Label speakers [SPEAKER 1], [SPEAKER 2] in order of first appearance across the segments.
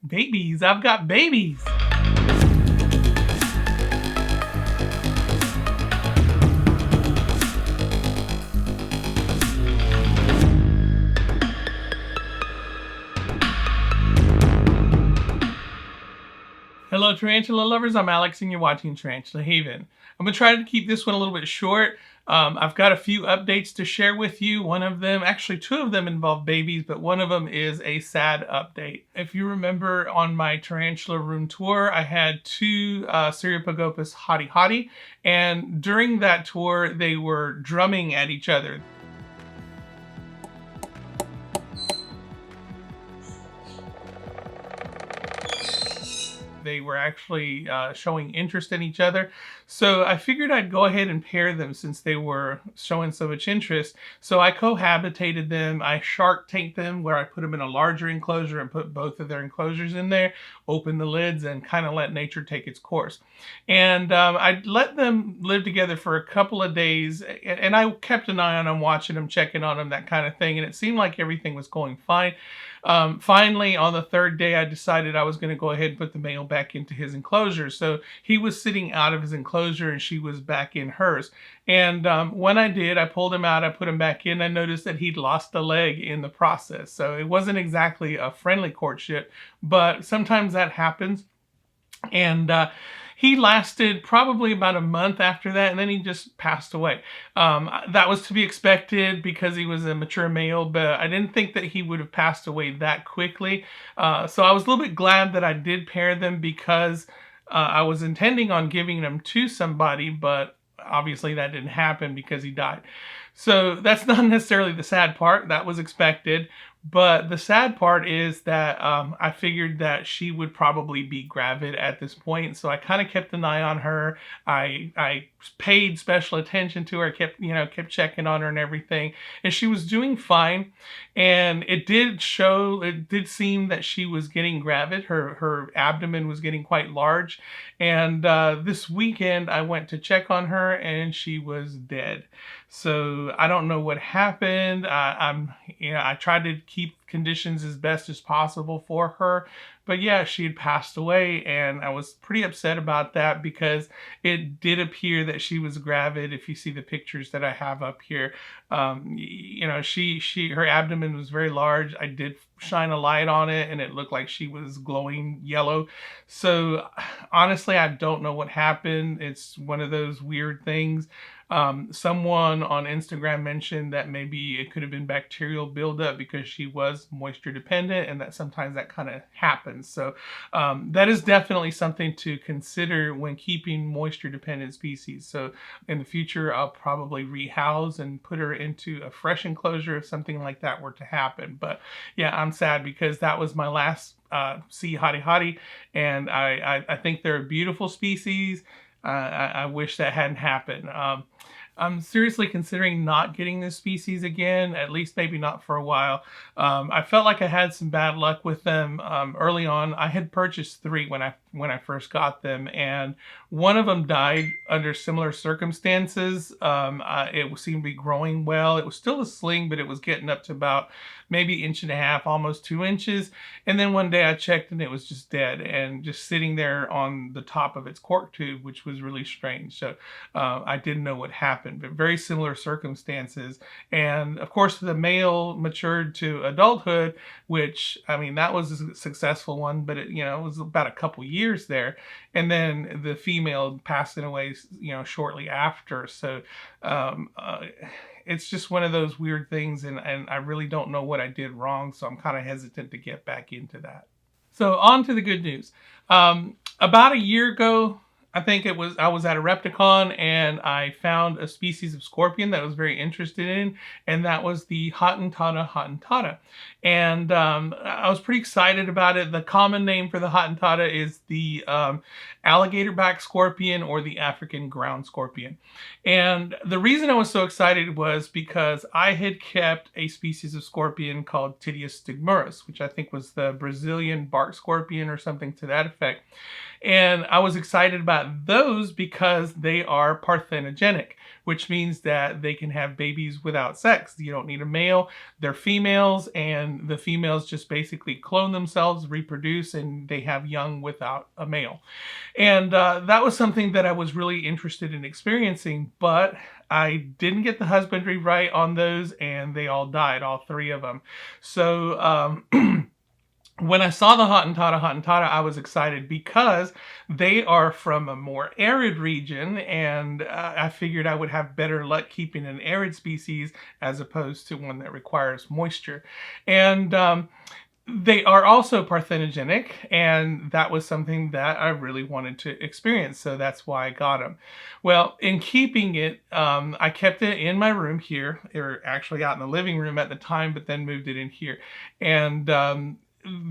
[SPEAKER 1] Babies, I've got babies. Hello, tarantula lovers. I'm Alex, and you're watching Tarantula Haven. I'm going to try to keep this one a little bit short. I've got a few updates to share with you. One of them, actually two of them involve babies, but one of them is a sad update. If you remember on my tarantula room tour, I had two Cereopagopus hottie, and during that tour, they were drumming at each other. They were actually showing interest in each other. So I figured I'd go ahead and pair them since they were showing so much interest. So I cohabitated them. I shark tanked them where I put them in a larger enclosure and put both of their enclosures in there, opened the lids, and kind of let nature take its course. And I let them live together for a couple of days, and I kept an eye on them, watching them, checking on them, that kind of thing. And it seemed like everything was going fine. Finally, on the third day, I decided I was going to go ahead and put the male back into his enclosure. So he was sitting out of his enclosure and she was back in hers. And when I did, I pulled him out, I put him back in. I noticed that he'd lost a leg in the process. So it wasn't exactly a friendly courtship, but sometimes that happens. And he lasted probably about a month after that, and then he just passed away. That was to be expected because he was a mature male, but I didn't think that he would have passed away that quickly. So I was a little bit glad that I did pair them because I was intending on giving them to somebody, but obviously that didn't happen because he died. So that's not necessarily the sad part. That was expected. But the sad part is that I figured that she would probably be gravid at this point. So I kind of kept an eye on her. I paid special attention to her. Kept checking on her and everything. And she was doing fine. And it did seem that she was getting gravid. Her abdomen was getting quite large. And this weekend I went to check on her and she was dead. So I don't know what happened. I tried to keep conditions as best as possible for her, but yeah, she had passed away, and I was pretty upset about that because it did appear that she was gravid. If you see the pictures that I have up here, her abdomen was very large. I did shine a light on it, and it looked like she was glowing yellow. So honestly, I don't know what happened. It's one of those weird things. Someone on Instagram mentioned that maybe it could have been bacterial buildup because she was moisture dependent, and that sometimes that kind of happens. So that is definitely something to consider when keeping moisture dependent species. So in the future, I'll probably rehouse and put her into a fresh enclosure if something like that were to happen. But yeah, I'm sad because that was my last sea hottie, and I think they're a beautiful species. I wish that hadn't happened. I'm seriously considering not getting this species again, at least maybe not for a while. I felt like I had some bad luck with them early on. I had purchased 3 when I first got them, and one of them died under similar circumstances. It seemed to be growing well. It was still a sling, but it was getting up to about maybe 1.5 inches, almost 2 inches. And then one day I checked and it was just dead and just sitting there on the top of its cork tube, which was really strange. So I didn't know what happened, but very similar circumstances. And of course, the male matured to adulthood, which, I mean, that was a successful one, but it was about a couple years there. And then the female passing away, shortly after. So it's just one of those weird things, and I really don't know what I did wrong, so I'm kind of hesitant to get back into that. So on to the good news. About a year ago, I think I was at a Repticon and I found a species of scorpion that I was very interested in, and that was the Hottentotta. And I was pretty excited about it. The common name for the Hottentotta is the alligator back scorpion or the African ground scorpion. And the reason I was so excited was because I had kept a species of scorpion called Titius stigmurus, which I think was the Brazilian bark scorpion or something to that effect. And I was excited about got those because they are parthenogenic, which means that they can have babies without sex. You don't need a male. They're females, and the females just basically clone themselves, reproduce, and they have young without a male. And that was something that I was really interested in experiencing, but I didn't get the husbandry right on those, and they all died, all three of them. So when I saw the Hottentotta, I was excited because they are from a more arid region, and I figured I would have better luck keeping an arid species as opposed to one that requires moisture. And they are also parthenogenic, and that was something that I really wanted to experience, so that's why I got them. Well, in keeping it, I kept it in my room here, or actually out in the living room at the time, but then moved it in here. And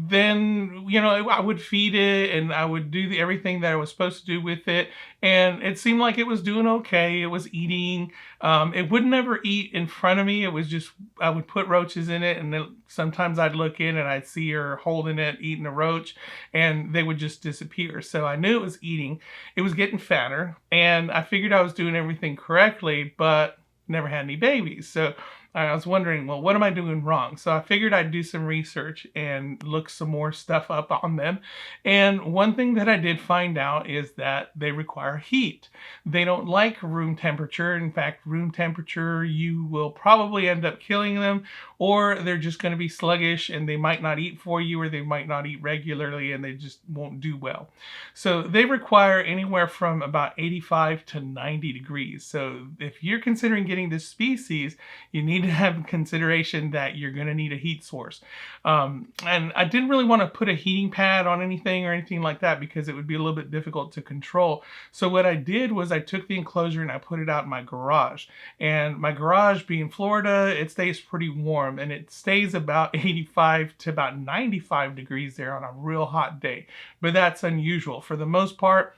[SPEAKER 1] then, I would feed it, and I would do everything that I was supposed to do with it, and it seemed like it was doing okay. It was eating. It would never eat in front of me. It was just, I would put roaches in it, and then sometimes I'd look in and I'd see her holding it, eating a roach, and they would just disappear. So I knew it was eating. It was getting fatter, and I figured I was doing everything correctly, but never had any babies. So I was wondering, well, what am I doing wrong? So I figured I'd do some research and look some more stuff up on them. And one thing that I did find out is that they require heat. They don't like room temperature. In fact, room temperature, you will probably end up killing them, or they're just going to be sluggish and they might not eat for you, or they might not eat regularly and they just won't do well. So they require anywhere from about 85 to 90 degrees. So if you're considering getting this species, you need to have consideration that you're going to need a heat source. And I didn't really want to put a heating pad on anything or anything like that because it would be a little bit difficult to control. So what I did was I took the enclosure and I put it out in my garage. And my garage, being Florida, it stays pretty warm, and it stays about 85 to about 95 degrees there on a real hot day. But that's unusual. For the most part,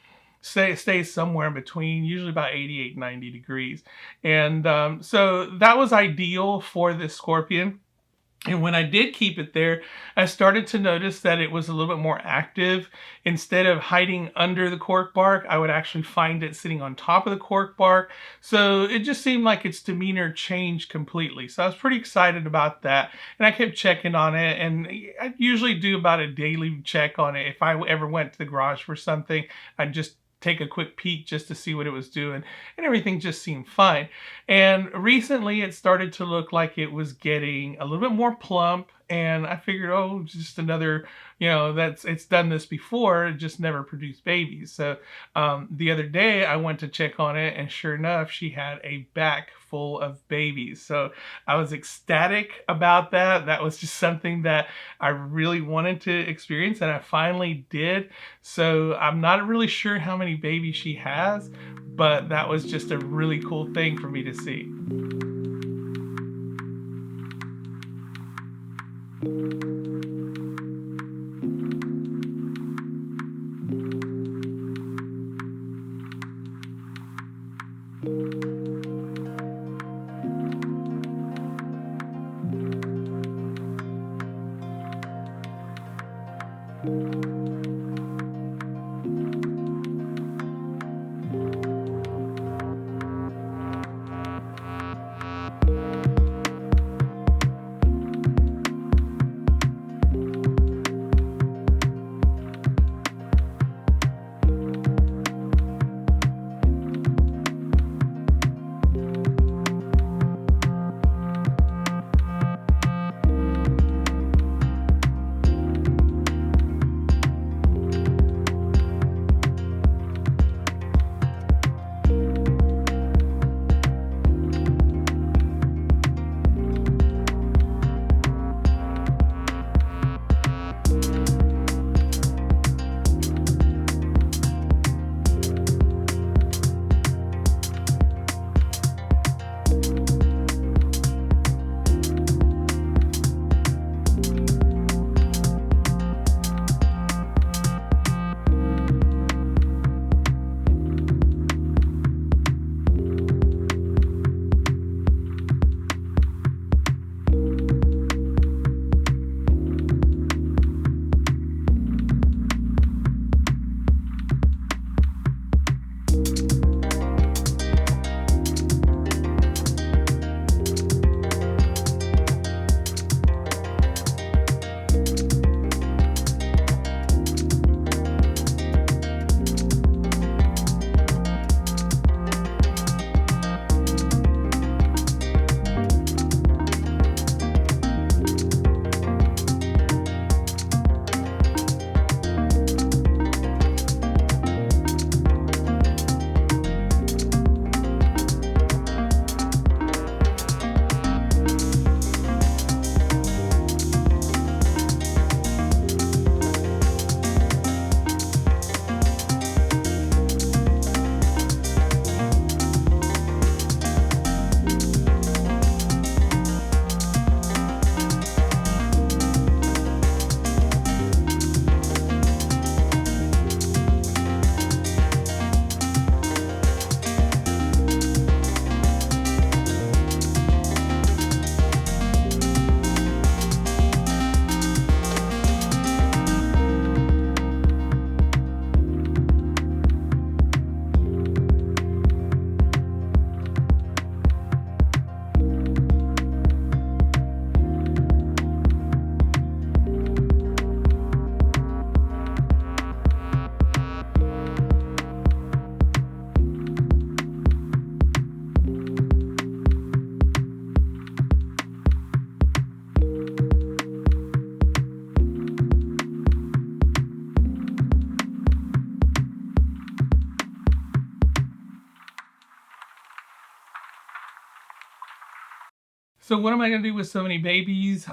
[SPEAKER 1] it stays somewhere in between, usually about 88, 90 degrees. And so that was ideal for this scorpion. And when I did keep it there, I started to notice that it was a little bit more active. Instead of hiding under the cork bark, I would actually find it sitting on top of the cork bark. So it just seemed like its demeanor changed completely. So I was pretty excited about that. And I kept checking on it. And I usually do about a daily check on it. If I ever went to the garage for something, I'd just take a quick peek just to see what it was doing, and everything just seemed fine. And recently it started to look like it was getting a little bit more plump, and I figured, oh, just another, it's done this before, it just never produced babies. So the other day I went to check on it, and sure enough, she had a back full of babies. So I was ecstatic about that. That was just something that I really wanted to experience, and I finally did. So I'm not really sure how many babies she has, but that was just a really cool thing for me to see. So what am I going to do with so many babies?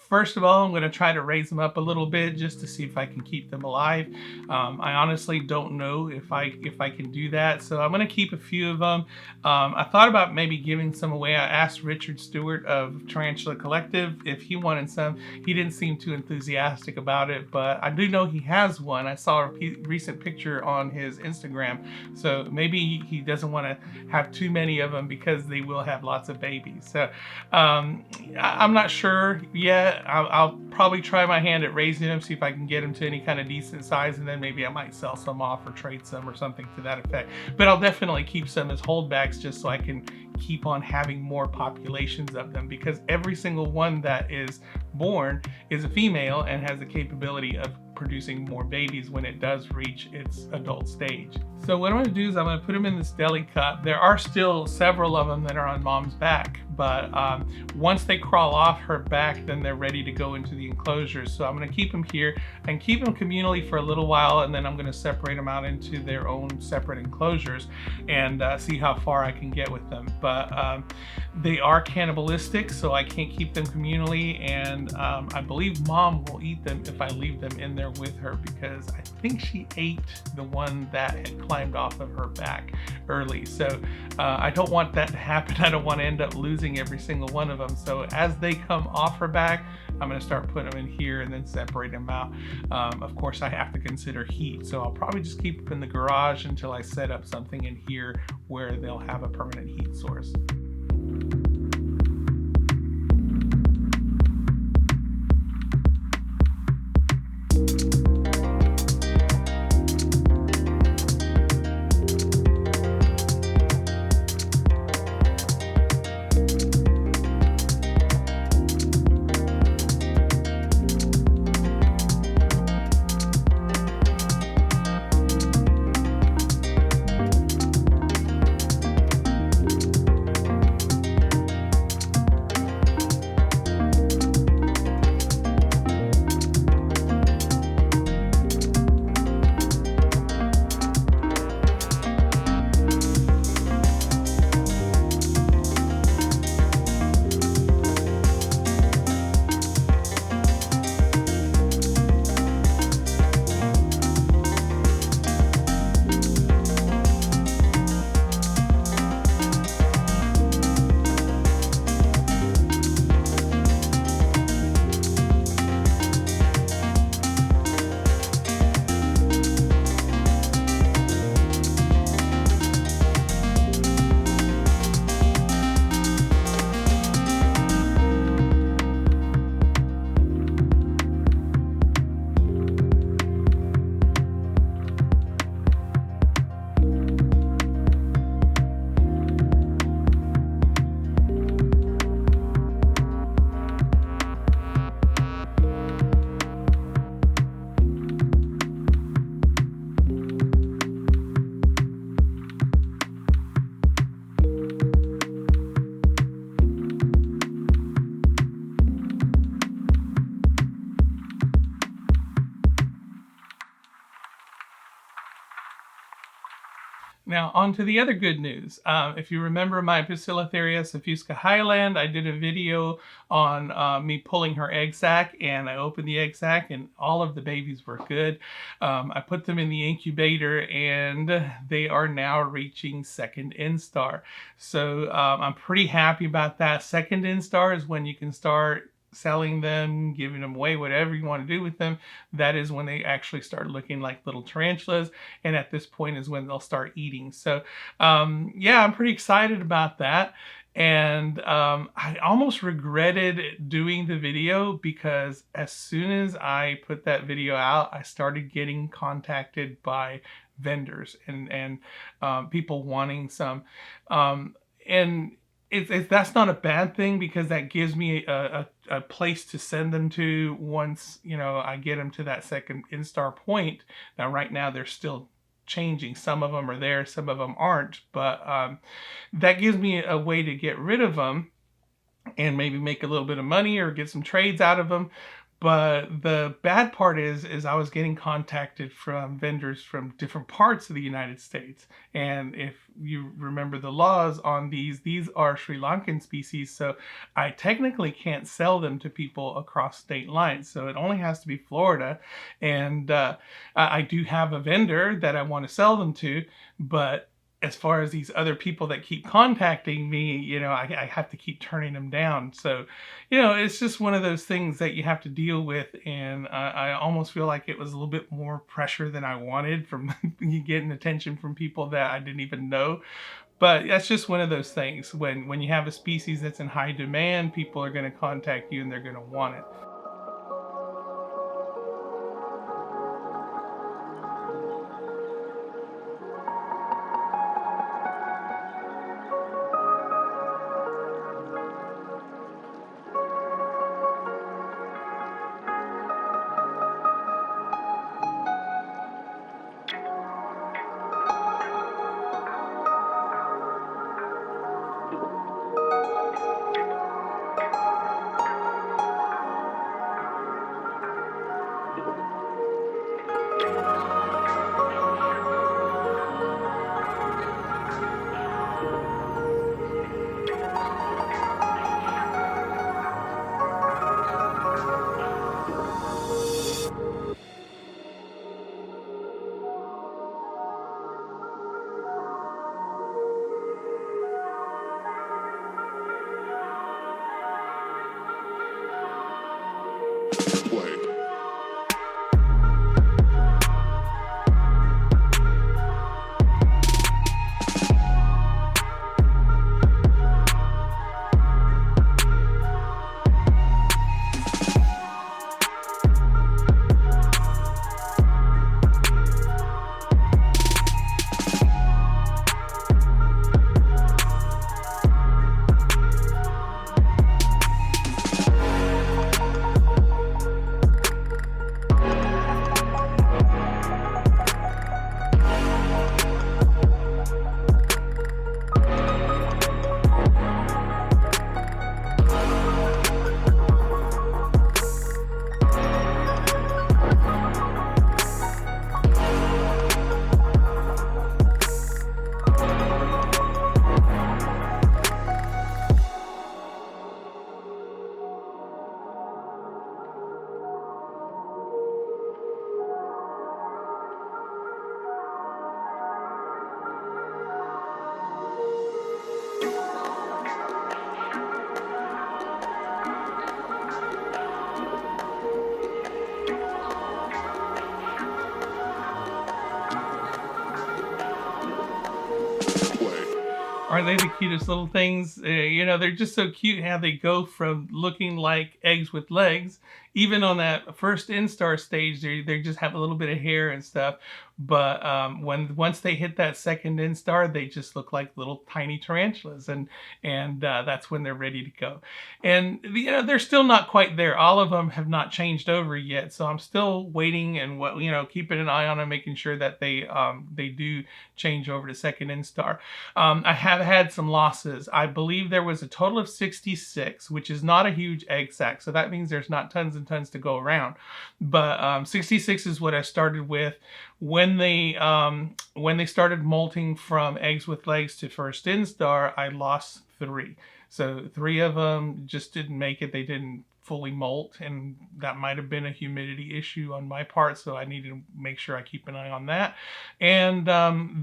[SPEAKER 1] First of all, I'm going to try to raise them up a little bit just to see if I can keep them alive. I honestly don't know if I can do that, so I'm going to keep a few of them. I thought about maybe giving some away. I asked Richard Stewart of Tarantula Collective if he wanted some. He didn't seem too enthusiastic about it, but I do know he has one. I saw a recent picture on his Instagram, so maybe he doesn't want to have too many of them because they will have lots of babies. So I'm not sure yet. I'll probably try my hand at raising them, see if I can get them to any kind of decent size, and then maybe I might sell some off or trade some or something to that effect. But I'll definitely keep some as holdbacks just so I can keep on having more populations of them, because every single one that is born is a female and has the capability of producing more babies when it does reach its adult stage. So what I'm going to do is I'm going to put them in this deli cup. There are still several of them that are on mom's back, but once they crawl off her back, then they're ready to go into the enclosures. So I'm going to keep them here and keep them communally for a little while, and then I'm going to separate them out into their own separate enclosures and see how far I can get with them. But they are cannibalistic, so I can't keep them communally, and I believe mom will eat them if I leave them in there with her, because I think she ate the one that had climbed off of her back early. So I don't want that to happen. I don't want to end up losing every single one of them. So as they come off her back, I'm going to start putting them in here and then separate them out. Of course, I have to consider heat, so I'll probably just keep them in the garage until I set up something in here where they'll have a permanent heat source. Now, on to the other good news. If you remember my Bacillotheria Safusca Highland, I did a video on me pulling her egg sac, and I opened the egg sac and all of the babies were good. I put them in the incubator and they are now reaching second instar. So I'm pretty happy about that. Second instar is when you can start selling them, giving them away, whatever you want to do with them. That is when they actually start looking like little tarantulas, and at this point is when they'll start eating. So yeah, I'm pretty excited about that. And I almost regretted doing the video, because as soon as I put that video out, I started getting contacted by vendors and people wanting some. And that's not a bad thing, because that gives me a place to send them to once, you know, I get them to that second instar point. Now, right now, they're still changing. Some of them are there, some of them aren't, but that gives me a way to get rid of them and maybe make a little bit of money or get some trades out of them. But the bad part is I was getting contacted from vendors from different parts of the United States. And if you remember the laws on these are Sri Lankan species, so I technically can't sell them to people across state lines. So it only has to be Florida. And I do have a vendor that I want to sell them to, but as far as these other people that keep contacting me, I have to keep turning them down. So, it's just one of those things that you have to deal with. And I almost feel like it was a little bit more pressure than I wanted from getting attention from people that I didn't even know. But that's just one of those things. When you have a species that's in high demand, people are going to contact you and they're going to want it. Aren't they the cutest little things? They're just so cute how they go from looking like eggs with legs. Even on that first instar stage, they just have a little bit of hair and stuff. But once they hit that second instar, they just look like little tiny tarantulas, and that's when they're ready to go. And they're still not quite there. All of them have not changed over yet, so I'm still waiting and keeping an eye on them, making sure that they do change over to second instar. I have had some losses. I believe there was a total of 66, which is not a huge egg sac, so that means there's not tons and tons to go around. But 66 is what I started with. When they started molting from eggs with legs to first instar, I lost 3. So 3 of them just didn't make it. They didn't fully molt, and that might have been a humidity issue on my part, so I need to make sure I keep an eye on that. And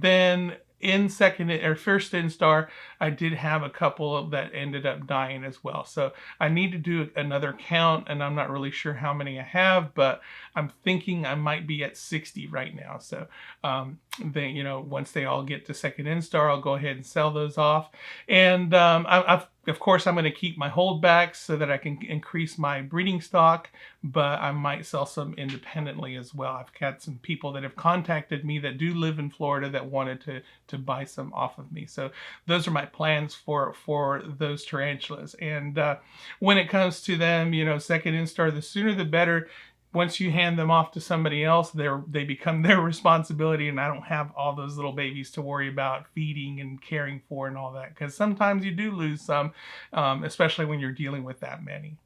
[SPEAKER 1] then in second or first instar, I did have a couple that ended up dying as well. So I need to do another count, and I'm not really sure how many I have, but I'm thinking I might be at 60 right now. So once they all get to second instar, I'll go ahead and sell those off. And of course, I'm going to keep my holdbacks so that I can increase my breeding stock, but I might sell some independently as well. I've got some people that have contacted me that do live in Florida that wanted to buy some off of me. So those are my plans for those tarantulas. And when it comes to them, second instar, the sooner the better. Once you hand them off to somebody else, they become their responsibility, and I don't have all those little babies to worry about feeding and caring for and all that, because sometimes you do lose some, especially when you're dealing with that many.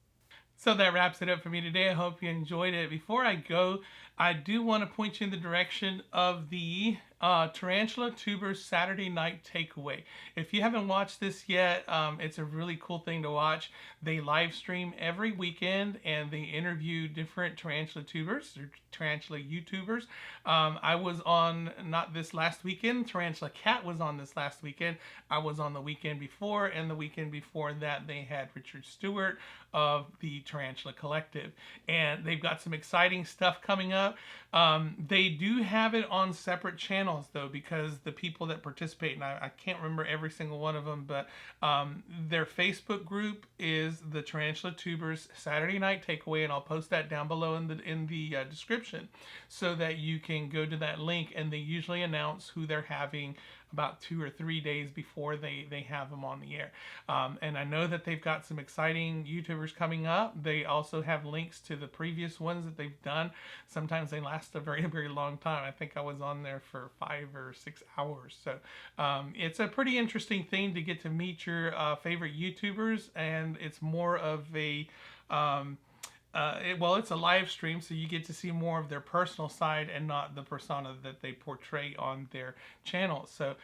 [SPEAKER 1] So that wraps it up for me today. I hope you enjoyed it. Before I go, I do want to point you in the direction of the Tarantula Tubers Saturday Night Takeaway. If you haven't watched this yet, it's a really cool thing to watch. They live stream every weekend and they interview different Tarantula Tubers or Tarantula YouTubers. I was on, not this last weekend, Tarantula Cat was on this last weekend. I was on the weekend before, and the weekend before that they had Richard Stewart of the Tarantula Collective. And they've got some exciting stuff coming up. They do have it on separate channels though, because the people that participate, and I can't remember every single one of them, but their Facebook group is the Tarantula Tubers Saturday Night Takeaway, and I'll post that down below in the description so that you can go to that link, and they usually announce who they're having about 2 or 3 days before they have them on the air. And I know that they've got some exciting YouTubers coming up. They also have links to the previous ones that they've done. Sometimes they last a very, very long time. I think I was on there for 5 or 6 hours. So it's a pretty interesting thing to get to meet your favorite YouTubers, and it's more of a it's a live stream, so you get to see more of their personal side and not the persona that they portray on their channel. So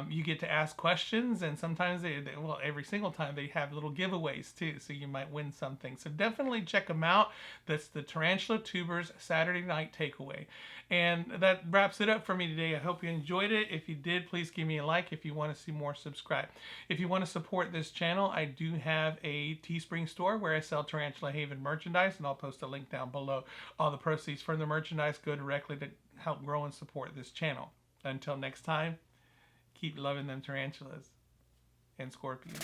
[SPEAKER 1] you get to ask questions, and sometimes well, every single time they have little giveaways too, so you might win something. So definitely check them out. That's the Tarantula Tubers Saturday Night Takeaway. And that wraps it up for me today. I hope you enjoyed it. If you did, please give me a like. If you want to see more, subscribe. If you want to support this channel, I do have a Teespring store where I sell Tarantula Haven merchandise, and I'll post a link down below. All the proceeds from the merchandise go directly to help grow and support this channel. Until next time, keep loving them tarantulas and scorpions.